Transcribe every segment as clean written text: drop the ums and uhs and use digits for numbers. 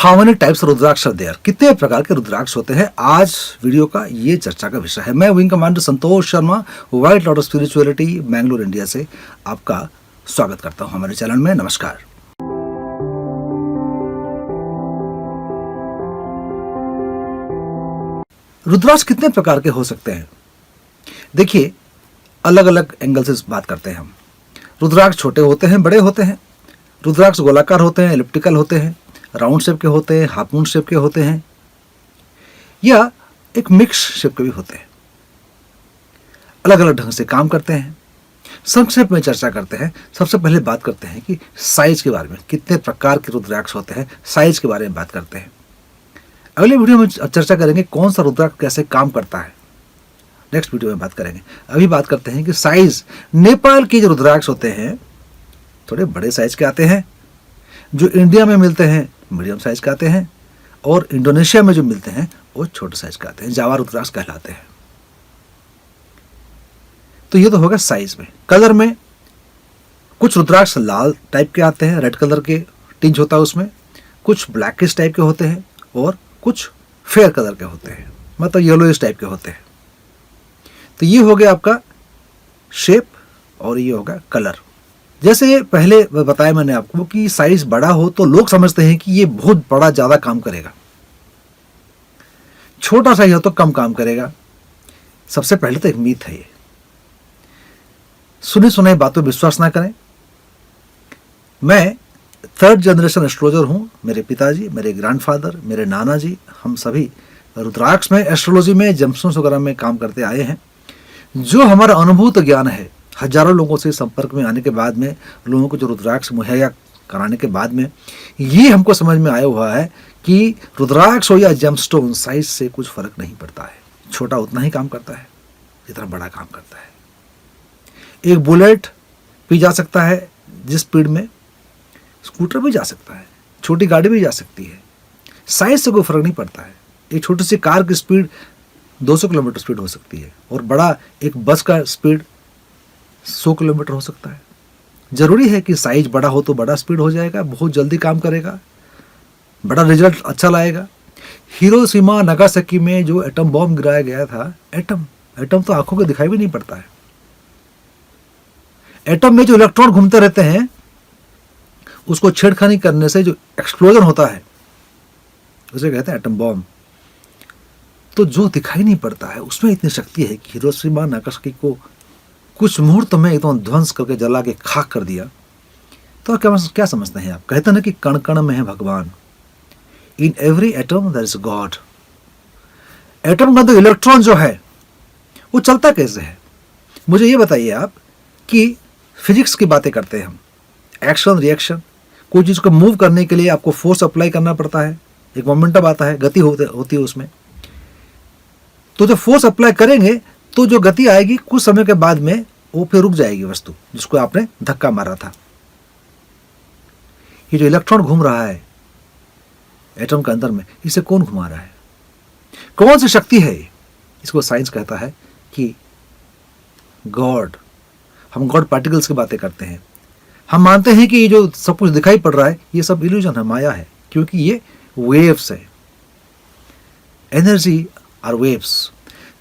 How many types rudraksha are there, कितने प्रकार के रुद्राक्ष होते हैं, आज वीडियो का ये चर्चा का विषय है। मैं wing commander Santosh Sharma, white lotus spirituality Bengaluru India से आपका स्वागत करता हूं हमारे चैनल में। नमस्कार। रुद्राक्ष कितने प्रकार के हो सकते हैं? देखिए, अलग अलग एंगल से बात करते हैं हम। रुद्राक्ष छोटे होते हैं, बड़े होते हैं। रुद्राक्ष गोलाकार होते हैं, एलिप्टिकल होते हैं, राउंड शेप के होते हैं, हाफ मून शेप के होते हैं, या एक मिक्स शेप के भी होते हैं। अलग अलग ढंग से काम करते हैं। संक्षेप में चर्चा करते हैं। सबसे पहले बात करते हैं कि साइज के बारे में, कितने प्रकार के रुद्राक्ष होते हैं, साइज के बारे में बात करते हैं। अगले वीडियो में चर्चा करेंगे कौन सा रुद्राक्ष कैसे काम करता है, नेक्स्ट वीडियो में बात करेंगे। अभी बात करते हैं कि साइज। नेपाल के जो रुद्राक्ष होते हैं थोड़े बड़े साइज के आते हैं, जो इंडिया में मिलते हैं मीडियम साइज के आते हैं, और इंडोनेशिया में जो मिलते हैं वो छोटे साइज के आते हैं, जावा रुद्राक्ष कहलाते हैं। तो ये तो होगा साइज में। कलर में कुछ रुद्राक्ष लाल टाइप के आते हैं, रेड कलर के टिंज होता है उसमें, कुछ ब्लैकिश टाइप के होते हैं और कुछ फेयर कलर के होते हैं, मतलब येलोइश टाइप के होते हैं। तो ये हो गया आपका शेप और ये होगा कलर। जैसे पहले बताया मैंने आपको कि साइज बड़ा हो तो लोग समझते हैं कि ये बहुत बड़ा ज्यादा काम करेगा, छोटा साइज हो तो कम काम करेगा। सबसे पहले तो एक मीथ है ये, सुनी सुनाई बातों पर विश्वास ना करें। मैं 3rd जनरेशन एस्ट्रोलॉजर हूं। मेरे पिताजी, मेरे ग्रैंडफादर, मेरे नाना जी, हम सभी रुद्राक्ष में, एस्ट्रोलॉजी में, जमसूस वगैरह में काम करते आए हैं। जो हमारा अनुभूत ज्ञान है, हजारों लोगों से संपर्क में आने के बाद में, लोगों को जो रुद्राक्ष मुहैया कराने के बाद में, ये हमको समझ में आया हुआ है कि रुद्राक्ष हो या जेमस्टोन, साइज से कुछ फर्क नहीं पड़ता है। छोटा उतना ही काम करता है जितना बड़ा काम करता है। एक बुलेट भी जा सकता है जिस स्पीड में, स्कूटर भी जा सकता है, छोटी गाड़ी भी जा सकती है। साइज से कोई फर्क नहीं पड़ता है। एक छोटी सी कार की स्पीड 200 किलोमीटर स्पीड हो सकती है, और बड़ा एक बस का स्पीड 100 किलोमीटर हो सकता है। जरूरी है कि साइज बड़ा हो तो बड़ा स्पीड हो जाएगा, बहुत जल्दी काम करेगा, बड़ा रिजल्ट अच्छा लाएगा। हिरोशिमा नागासाकी में जो एटम बॉम्ब गिराया गया था, एटम तो आंखों को दिखाई भी नहीं पड़ता है। एटम में जो इलेक्ट्रॉन घूमते रहते हैं, उसको छेड़खानी करने से जो एक्सप्लोजन होता है उसे कहते हैं एटम बॉम्ब। तो जो दिखाई नहीं पड़ता है उसमें इतनी शक्ति है कि हिरोशिमा नागासाकी को कुछ मुहूर्त में एकदम ध्वंस करके जला के खाक कर दिया। तो क्या समझते हैं आप? कहते हैं ना कि कण कण में है भगवान। In every atom there is God. Atom का तो इलेक्ट्रॉन जो है वो चलता कैसे है? मुझे ये बताइए आप कि फिजिक्स की बातें करते हैं हम, एक्शन रिएक्शन। कोई चीज को मूव करने के लिए आपको फोर्स अप्लाई करना पड़ता है, एक मोमेंटम आता है, गति होती है उसमें। तो जब फोर्स अप्लाई करेंगे तो जो गति आएगी कुछ समय के बाद में वो फिर रुक जाएगी वस्तु जिसको आपने धक्का मारा था। ये जो इलेक्ट्रॉन घूम रहा है एटम के अंदर में, इसे कौन घुमा रहा है? कौन सी शक्ति है ये? इसको साइंस कहता है कि गॉड। हम गॉड पार्टिकल्स की बातें करते हैं। हम मानते हैं कि ये जो सब कुछ दिखाई पड़ रहा है ये सब इल्यूजन है, माया है, क्योंकि ये वेव्स है, एनर्जी और वेव्स।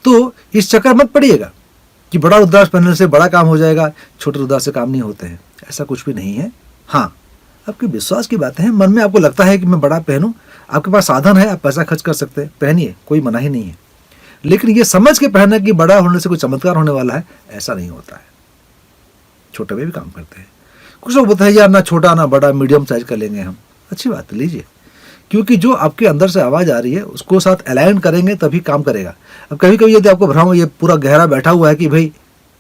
तो इस चक्कर मत पड़िएगा कि बड़ा रुद्राक्ष पहनने से बड़ा काम हो जाएगा, छोटे रुद्राक्ष से काम नहीं होते हैं। ऐसा कुछ भी नहीं है। हाँ, आपके विश्वास की बातें हैं। मन में आपको लगता है कि मैं बड़ा पहनूं, आपके पास साधन है, आप पैसा खर्च कर सकते हैं, पहनिए, कोई मना ही नहीं है। लेकिन ये समझ के पहनना कि बड़ा होने से कोई चमत्कार होने वाला है, ऐसा नहीं होता है। छोटे में भी काम करते हैं। कुछ लोग बोलते हैं यार ना छोटा ना बड़ा, मीडियम साइज कर लेंगे हम। अच्छी बात, लीजिए, क्योंकि जो आपके अंदर से आवाज आ रही है उसको साथ अलाइन करेंगे तभी काम करेगा। अब कभी कभी यदि आपको भ्रम ये पूरा गहरा बैठा हुआ है कि भाई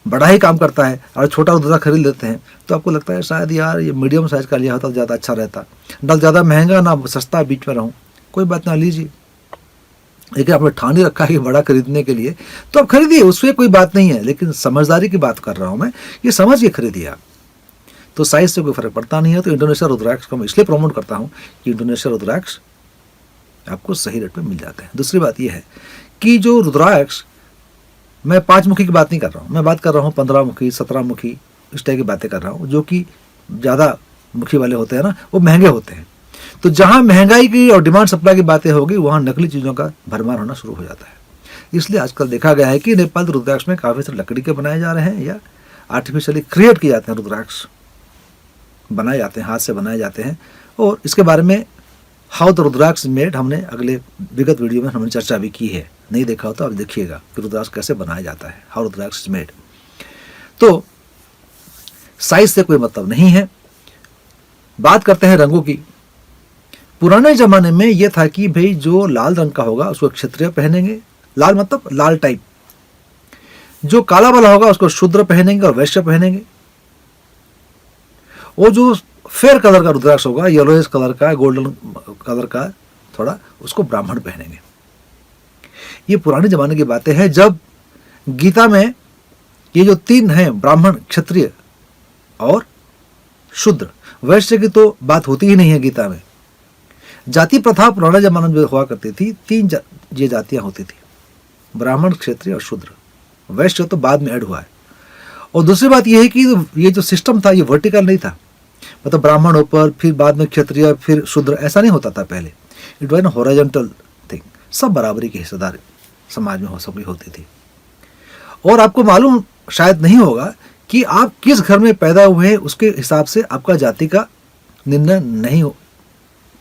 बड़ा ही काम करता है और छोटा रुद्राक्ष खरीद लेते हैं, तो आपको लगता है शायद यार ये मीडियम साइज का लिया होता तो ज़्यादा अच्छा रहता, ना ज़्यादा महंगा ना सस्ता, बीच में रहूँ। कोई बात ना, लीजिए। लेकिन आपने ठान ही रखा है कि बड़ा खरीदने के लिए, तो आप खरीदिए, उसमें कोई बात नहीं है। लेकिन समझदारी की बात कर रहा हूँ मैं, ये समझ के खरीदिए आप। तो साइज से कोई फर्क पड़ता नहीं है। तो इंडोनेशिया रुद्राक्ष को मैं इसलिए प्रमोट करता हूँ कि इंडोनेशिया रुद्राक्ष आपको सही रेट में मिल जाते हैं। दूसरी बात यह है कि जो रुद्राक्ष, मैं 5 मुखी की बात नहीं कर रहा हूँ, मैं बात कर रहा हूँ 15 मुखी, 17 मुखी, इस टाइप की बातें कर रहा हूँ, जो कि ज़्यादा मुखी वाले होते हैं ना, वो महंगे होते हैं। तो जहां महंगाई की और डिमांड सप्लाई की बातें होगी वहां नकली चीजों का भरमार होना शुरू हो जाता है। इसलिए आजकल देखा गया है कि नेपाल रुद्राक्ष में काफी सारे लकड़ी के बनाए जा रहे हैं या आर्टिफिशियली क्रिएट किए जाते हैं, रुद्राक्ष बनाए जाते हैं, हाथ से बनाए जाते हैं। और इसके बारे में हाउ द रुद्राक्ष मेड हमने अगले विगत वीडियो में हमने चर्चा भी की है, नहीं देखा हो तो आप देखिएगा कि रुद्राक्ष कैसे बनाया जाता है, हाउ रुद्राक्ष इज मेड। तो साइज से कोई मतलब नहीं है। बात करते हैं रंगों की। पुराने जमाने में यह था कि भाई जो लाल रंग का होगा उसको क्षत्रिय पहनेंगे, लाल मतलब लाल टाइप, जो काला वाला होगा उसको शूद्र पहनेंगे और वैश्य पहनेंगे, और जो फेयर कलर का रुद्राक्ष होगा, येलोइश कलर का, गोल्डन कलर का थोड़ा, उसको ब्राह्मण पहनेंगे। ये पुराने जमाने की बातें हैं जब गीता में ये जो तीन हैं, ब्राह्मण, क्षत्रिय और शूद्र, वैश्य की तो बात होती ही नहीं है गीता में। जाति प्रथा पुराने जमाने में हुआ करती थी, तीन ये जातियां होती थी, ब्राह्मण, क्षत्रिय और शूद्र। वैश्य तो बाद में ऐड हुआ है। और दूसरी बात यह है कि ये जो सिस्टम था ये वर्टिकल नहीं था, मतलब ब्राह्मण ऊपर, फिर बाद में क्षत्रिय, फिर शूद्र, ऐसा नहीं होता था पहले। It was an horizontal thing, सब बराबरी के हिस्सेदार समाज में हो सभी होती थी। और आपको मालूम शायद नहीं होगा कि आप किस घर में पैदा हुए हैं उसके हिसाब से आपका जाति का निर्णय नहीं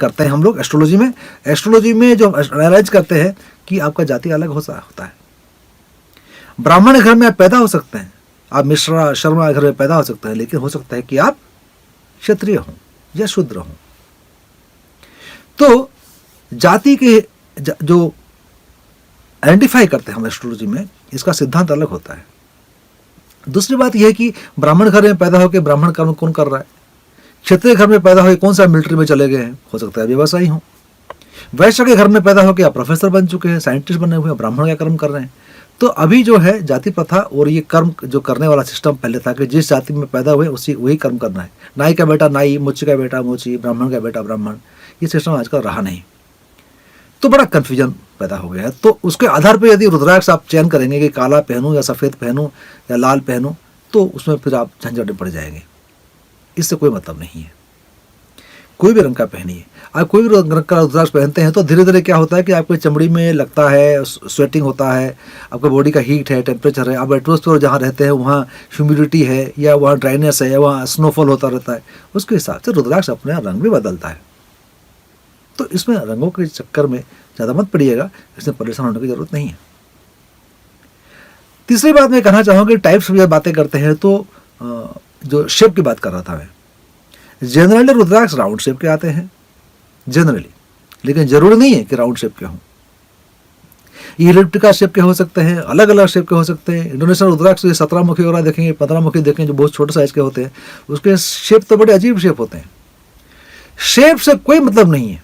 करते हैं हम लोग एस्ट्रोलॉजी में। एस्ट्रोलॉजी में जो एनालाइज करते हैं कि आपका जाति अलग होता है। ब्राह्मण घर में आप पैदा हो सकते हैं, आप मिश्रा शर्मा घर में पैदा हो सकते हैं, लेकिन हो सकता है कि आप क्षत्रिय हों या शूद्र हों। तो जाति के जो आइडेंटिफाई करते हैं हम एस्ट्रोलॉजी में, इसका सिद्धांत अलग होता है। दूसरी बात यह है कि ब्राह्मण घर में पैदा होकर ब्राह्मण कर्म कौन कर रहा है, क्षत्रिय घर में पैदा होकर कौन सा मिलिट्री में चले गए हैं, हो सकता है व्यवसायी हों। वैश्य के घर में पैदा होकर आप प्रोफेसर बन चुके हैं, साइंटिस्ट बने हुए हैं, ब्राह्मण का कर्म कर रहे हैं। तो अभी जो है जाति प्रथा और ये कर्म जो करने वाला सिस्टम पहले था कि जिस जाति में पैदा हुए उसी वही कर्म करना है, नाई का बेटा नाई, मुच्ची का बेटा मुच्ची, ब्राह्मण का बेटा ब्राह्मण, ये सिस्टम आजकल रहा नहीं। तो बड़ा कन्फ्यूजन पैदा हो गया है। तो उसके आधार पर यदि रुद्राक्ष आप चयन करेंगे कि काला पहनूं या सफ़ेद पहनूं या लाल पहनूं, तो उसमें फिर आप झंझट में पड़ जाएंगे। इससे कोई मतलब नहीं है। कोई भी रंग का पहनिए। आप कोई भी रंग का रुद्राक्ष पहनते हैं तो धीरे धीरे क्या होता है कि आपकी चमड़ी में लगता है, स्वेटिंग होता है, आपका बॉडी का हीट है, टेम्परेचर है, आप एटमॉस्फेयर जहाँ रहते हैं वहाँ ह्यूमिडिटी है या वहाँ ड्राइनेस है या वहाँ स्नोफॉल होता रहता है, उसके हिसाब से रुद्राक्ष अपने रंग भी बदलता है। तो इसमें रंगों के चक्कर में ज़्यादा मत पड़िएगा, इसमें परेशान होने की जरूरत नहीं है। तीसरी बात मैं कहना चाहूँगा, टाइप्स की बातें करते हैं तो जो शेप की बात कर रहा था मैं, जनरली रुद्राक्ष राउंड शेप के आते हैं जनरली, लेकिन जरूरी नहीं है कि राउंड शेप के हों। ये इलिप्टिकल शेप के हो सकते हैं, अलग अलग शेप के हो सकते हैं। इंडोनेशियन रुद्राक्ष 17 मुखी वगैरह देखेंगे, 15 मुखी देखेंगे जो बहुत छोटे साइज के होते हैं, उसके शेप तो बड़े अजीब शेप होते हैं। शेप से कोई मतलब नहीं है,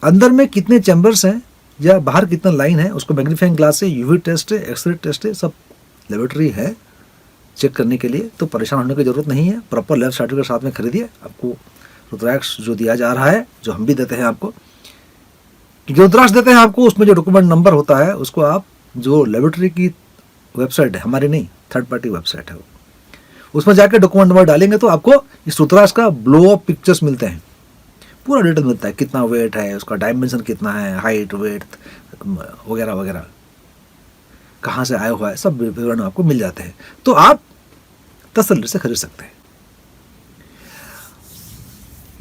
अंदर में कितने चैम्बर्स हैं या बाहर कितना लाइन है, उसको मैग्नीफाइंग ग्लास से यूवी टेस्ट है, एक्सरे टेस्ट है, सब लेबोरेटरी है चेक करने के लिए। तो परेशान होने की जरूरत नहीं है। प्रॉपर लैब सर्टिफिकेट साथ में खरीदिए। आपको रुद्राक्ष जो दिया जा रहा है, जो हम भी देते हैं आपको, जो रुद्राक्ष देते हैं आपको, उसमें जो डॉक्यूमेंट नंबर होता है उसको आप जो लेबोरेटरी की वेबसाइट है, हमारी नहीं, थर्ड पार्टी वेबसाइट है, उसमें जाकर डॉक्यूमेंट नंबर डालेंगे तो आपको इस रुद्राक्ष का ब्लो अप पिक्चर्स मिलते हैं, पूरा डिटेल मिलता है, कितना वेट है, उसका डायमेंशन कितना है, हाइट, वेट वगैरह वगैरह, कहाँ से आया हुआ है, सब विवरण आपको मिल जाते हैं। तो आप तसल्ली से खरीद सकते हैं।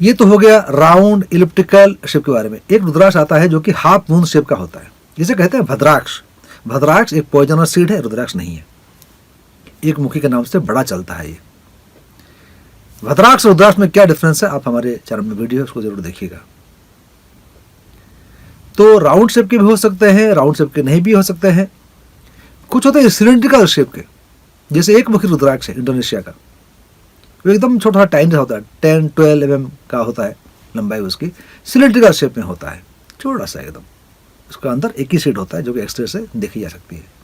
ये तो हो गया राउंड इलिप्टिकल शेप के बारे में। एक रुद्राक्ष आता है जो कि हाफ मून शेप का होता है, जिसे कहते हैं भद्राक्ष। भद्राक्ष एक पॉइजनस सीड है, रुद्राक्ष नहीं है, एक मुखी के नाम से बड़ा चलता है। ये भद्राक्ष और रुद्राक्ष में क्या डिफरेंस है, आप हमारे चैनल में वीडियो है उसको जरूर देखिएगा। तो राउंड शेप के भी हो सकते हैं, राउंड शेप के नहीं भी हो सकते हैं। कुछ होते हैं सिलिंड्रिकल शेप के, जैसे एक मुखी रुद्राक्ष है इंडोनेशिया का, वो एकदम छोटा टाइम होता है, 10-12 mm का होता है लंबाई उसकी, सिलिंड्रिकल शेप में होता है, छोटा सा एकदम। उसका अंदर एक ही सीड होता है जो कि एक्सरे से देखी जा सकती है।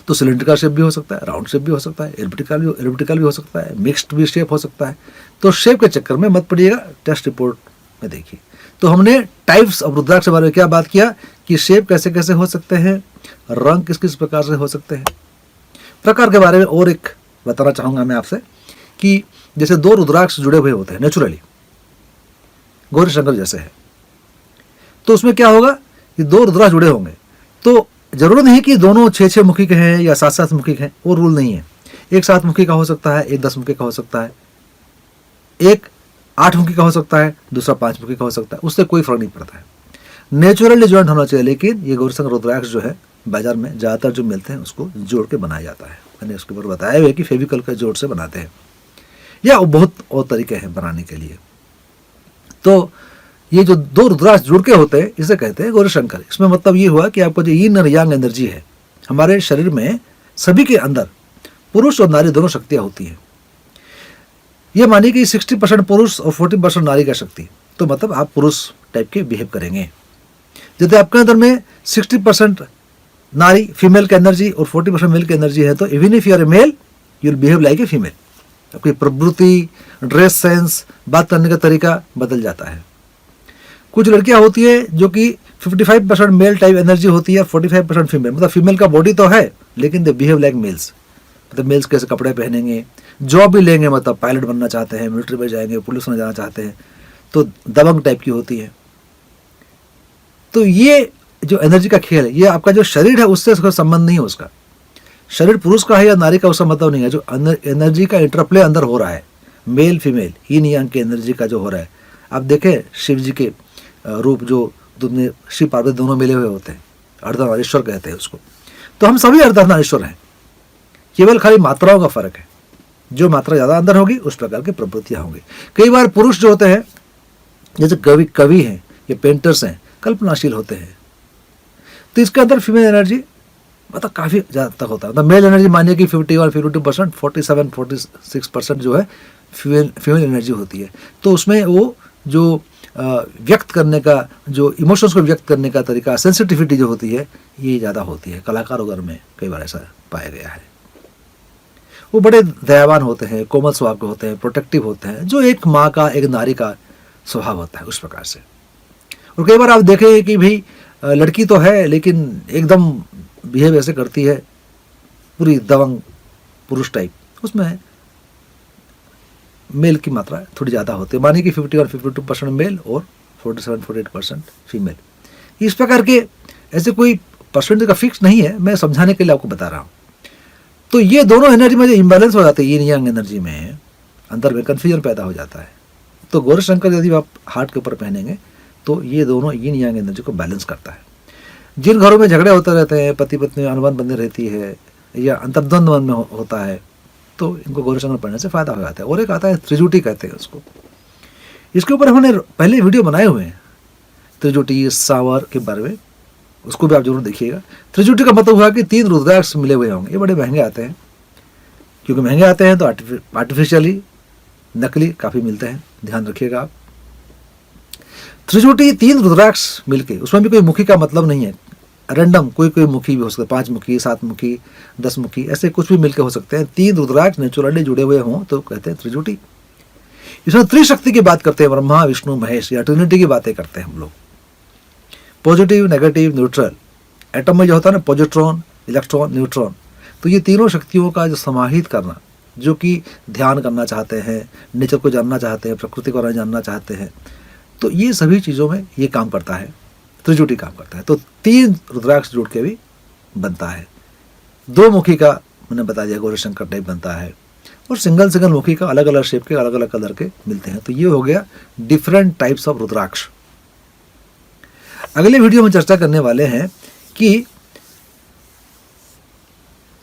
तो सिलिंड्रिकल शेप भी हो सकता है, राउंड शेप भी हो सकता है, एलिप्टिकल भी हो सकता है, मिक्स्ड भी शेप हो सकता है। तो शेप के चक्कर में मत पड़िएगा, टेस्ट रिपोर्ट में देखिए। तो हमने टाइप्स ऑफ रुद्राक्ष के बारे में क्या बात किया कि शेप कैसे कैसे हो सकते हैं, रंग किस किस प्रकार से हो सकते हैं। प्रकार के बारे में और एक बताना चाहूँगा मैं आपसे कि जैसे दो रुद्राक्ष जुड़े हुए होते हैं नेचुरली, गौरी शंकर जैसे है। तो उसमें क्या होगा कि 2 रुद्राक्ष जुड़े होंगे, तो जरूरी नहीं कि दोनों 6 मुखी के हैं या 7 मुखी के हैं, वो रूल नहीं है। एक 7 मुखी का हो सकता है, एक 10 मुखी का हो सकता है, एक 8 मुखी का हो सकता है, दूसरा 5 मुखी का हो सकता है, उससे कोई फर्क नहीं पड़ता है। नेचुरली ज्वाइंट होना चाहिए। लेकिन ये गौरी शंकर रुद्राक्ष जो है बाजार में ज़्यादातर जो मिलते हैं उसको जोड़ के बनाया जाता है। मैंने उसके ऊपर बताया हुआ है कि फेविकल का जोड़ से बनाते हैं, या बहुत और तरीके हैं बनाने के लिए। तो ये जो 2 रुद्राक्ष जुड़ के होते हैं इसे कहते हैं गौरी शंकर। इसमें मतलब ये हुआ कि आपको जो यीन और यांग एनर्जी है हमारे शरीर में, सभी के अंदर पुरुष और नारी दोनों शक्तियाँ होती हैं। ये मानिए कि 60% पुरुष और 40% नारी का शक्ति, तो मतलब आप पुरुष टाइप के बिहेव करेंगे। यदि आपके अंदर में 60% नारी फीमेल की एनर्जी और 40% मेल की एनर्जी है, तो even if you are a male you will behave like a female. आपकी प्रवृत्ति, ड्रेस सेंस, बात करने का तरीका बदल जाता है। कुछ लड़कियां होती है जो कि 55% मेल टाइप एनर्जी होती है, 45% फीमेल, मतलब फीमेल का बॉडी तो है लेकिन दे बिहेव लाइक मेल्स। मतलब मेल्स कैसे कपड़े पहनेंगे, जॉब भी लेंगे, मतलब पायलट बनना चाहते हैं, मिलिट्री में जाएंगे, पुलिस में जाना चाहते हैं, तो दबंग टाइप की होती है। तो ये जो एनर्जी का खेल है, ये आपका जो शरीर है उससे कोई संबंध नहीं है। उसका शरीर पुरुष का है या नारी का उसका मतलब नहीं है। जो एनर्जी का इंटरप्ले अंदर हो रहा है, मेल फीमेल यीन यांग की एनर्जी का जो हो रहा है। आप देखें शिव जी के रूप जो में शिव पार्वती दोनों मिले हुए होते हैं, अर्धनारीश्वर कहते हैं उसको। तो हम सभी अर्धनारीश्वर हैं, केवल खाली मात्राओं का फर्क है। जो मात्रा ज़्यादा अंदर होगी उस प्रकार की प्रवृत्तियाँ होंगी। कई बार पुरुष जो होते हैं, जैसे कवि हैं या पेंटर्स हैं, कल्पनाशील होते हैं, तो इसके अंदर फीमेल एनर्जी मतलब काफ़ी ज़्यादा तक होता है। मतलब मेल एनर्जी मानिए कि 51-52%, 47-46% जो है फीमेल एनर्जी होती है। तो उसमें वो जो व्यक्त करने का, जो इमोशंस को व्यक्त करने का तरीका, सेंसिटिविटी जो होती है, ये ज़्यादा होती है। कलाकार वगैरह में कई बार ऐसा पाया गया है। वो बड़े दयावान होते हैं, कोमल स्वभाव के होते हैं, प्रोटेक्टिव होते हैं, जो एक माँ का, एक नारी का स्वभाव होता है, उस प्रकार से। और कई बार आप देखें कि भाई लड़की तो है लेकिन एकदम बिहेव ऐसे करती है, पूरी दबंग पुरुष टाइप, उसमें मेल की मात्रा थोड़ी ज़्यादा होती है। मानिए कि 51-52% मेल और 47-48% फीमेल। इस प्रकार के ऐसे कोई परसेंटेज का फिक्स नहीं है, मैं समझाने के लिए आपको बता रहा हूँ। तो ये दोनों एनर्जी में जो इम्बैलेंस हो जाते हैं, यीन यांग एनर्जी में, अंदर में कन्फ्यूजन पैदा हो जाता है। तो गौरी शंकर यदि आप हार्ट के ऊपर पहनेंगे तो ये दोनों यीन यांग एनर्जी को बैलेंस करता है। जिन घरों में झगड़े होते रहते हैं, पति पत्नी अनबन बनी रहती है या अंतर्द्वंद मन में होता है, तो इनको गौरी शंकर पढ़ने से फायदा हो जाता है। और एक आता है त्रिजुटी कहते हैं उसको। इसके ऊपर हमने पहले वीडियो बनाए हुए हैं, त्रिजुटी सांवर के बारे में, उसको भी आप जरूर देखिएगा। त्रिजुटी का मतलब हुआ कि 3 रुद्राक्ष मिले हुए होंगे। ये बड़े महंगे आते हैं, क्योंकि महंगे आते हैं तो आर्टिफिशियली, नकली काफ़ी मिलते हैं, ध्यान रखिएगा आप। त्रिजुटी 3 रुद्राक्ष मिलके, उसमें भी कोई मुखी का मतलब नहीं है, रैंडम कोई मुखी भी हो सकता है, 5 मुखी, 7 मुखी, 10 मुखी, ऐसे कुछ भी मिलके हो सकते हैं। 3 रुद्राक्ष नेचुरली जुड़े हुए हों तो कहते हैं त्रिजुटी। इसमें त्रिशक्ति की बात करते हैं, ब्रह्मा विष्णु महेश, या ट्रिनिटी की बातें करते हैं हम लोग। Positive, negative, neutral. एटम में जो होता है ना, पॉजिट्रॉन, इलेक्ट्रॉन, न्यूट्रॉन, तो ये तीनों शक्तियों का जो समाहित करना, जो कि ध्यान करना चाहते हैं, नेचर को जानना चाहते हैं, प्रकृति को जानना चाहते हैं, तो ये सभी चीज़ों में ये काम करता है, त्रिजुटी काम करता है। तो 3 रुद्राक्ष जुड़ के भी बनता है। 2 मुखी का मैंने बता दिया, गौरी शंकर टाइप बनता है, और सिंगल मुखी का अलग अलग शेप के, अलग अलग कलर के मिलते हैं। तो ये हो गया डिफरेंट टाइप्स ऑफ रुद्राक्ष। अगले वीडियो में चर्चा करने वाले हैं कि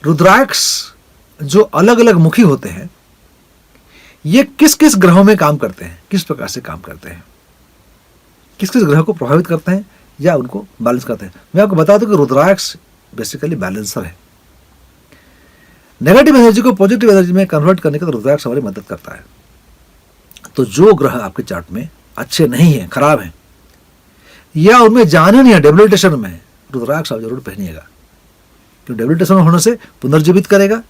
रुद्राक्ष जो अलग अलग मुखी होते हैं, ये किस किस ग्रहों में काम करते हैं, किस प्रकार से काम करते हैं, किस किस ग्रह को प्रभावित करते हैं या उनको बैलेंस करते हैं। मैं आपको बता दूं कि रुद्राक्ष बेसिकली बैलेंसर है। नेगेटिव एनर्जी को पॉजिटिव एनर्जी में कन्वर्ट करने का रुद्राक्ष हमारी मदद करता है। तो जो ग्रह आपके चार्ट में अच्छे नहीं है, खराब है, या उनमें जाने नहीं है, डेबिलिटेशन में है, रुद्राक्ष आप जरूर पहनिएगा। क्योंकि डेबिलिटेशन होने से पुनर्जीवित करेगा,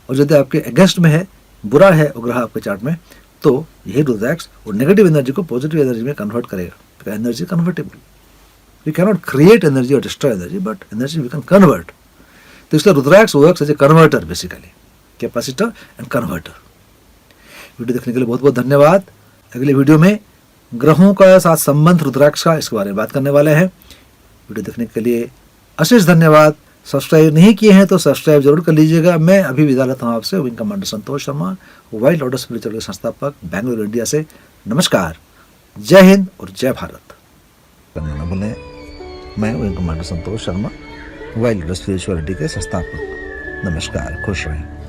और यदि आपके अगेंस्ट में है, बुरा है वो ग्रह आपके चार्ट में, तो यही रुद्राक्ष और नेगेटिव एनर्जी को पॉजिटिव एनर्जी में कन्वर्ट करेगा। Energy convertible, we can not create energy और destroy energy, but energy we can convert. तो इसलिए rudraksha works as a converter, basically capacitor and converter. Video देखने के लिए बहुत बहुत धन्यवाद। अगले वीडियो में ग्रहों का साथ संबंध रुद्राक्ष का, इसके बारे में बात करने वाले हैं। वीडियो देखने के लिए अशेष धन्यवाद। सब्सक्राइब नहीं किए हैं तो सब्सक्राइब जरूर कर लीजिएगा। मैं अभी विदा लेता हूँ आपसे। Wing commander Santosh Sharma, wild order spiritual के संस्थापक, बेंगलुरु इंडिया से। नमस्कार, जय हिंद और जय भारत। करने न भूलें। मैं wing commander Santosh Sharma, wild order spirituality के संस्थापक। नमस्कार, खुश रहें।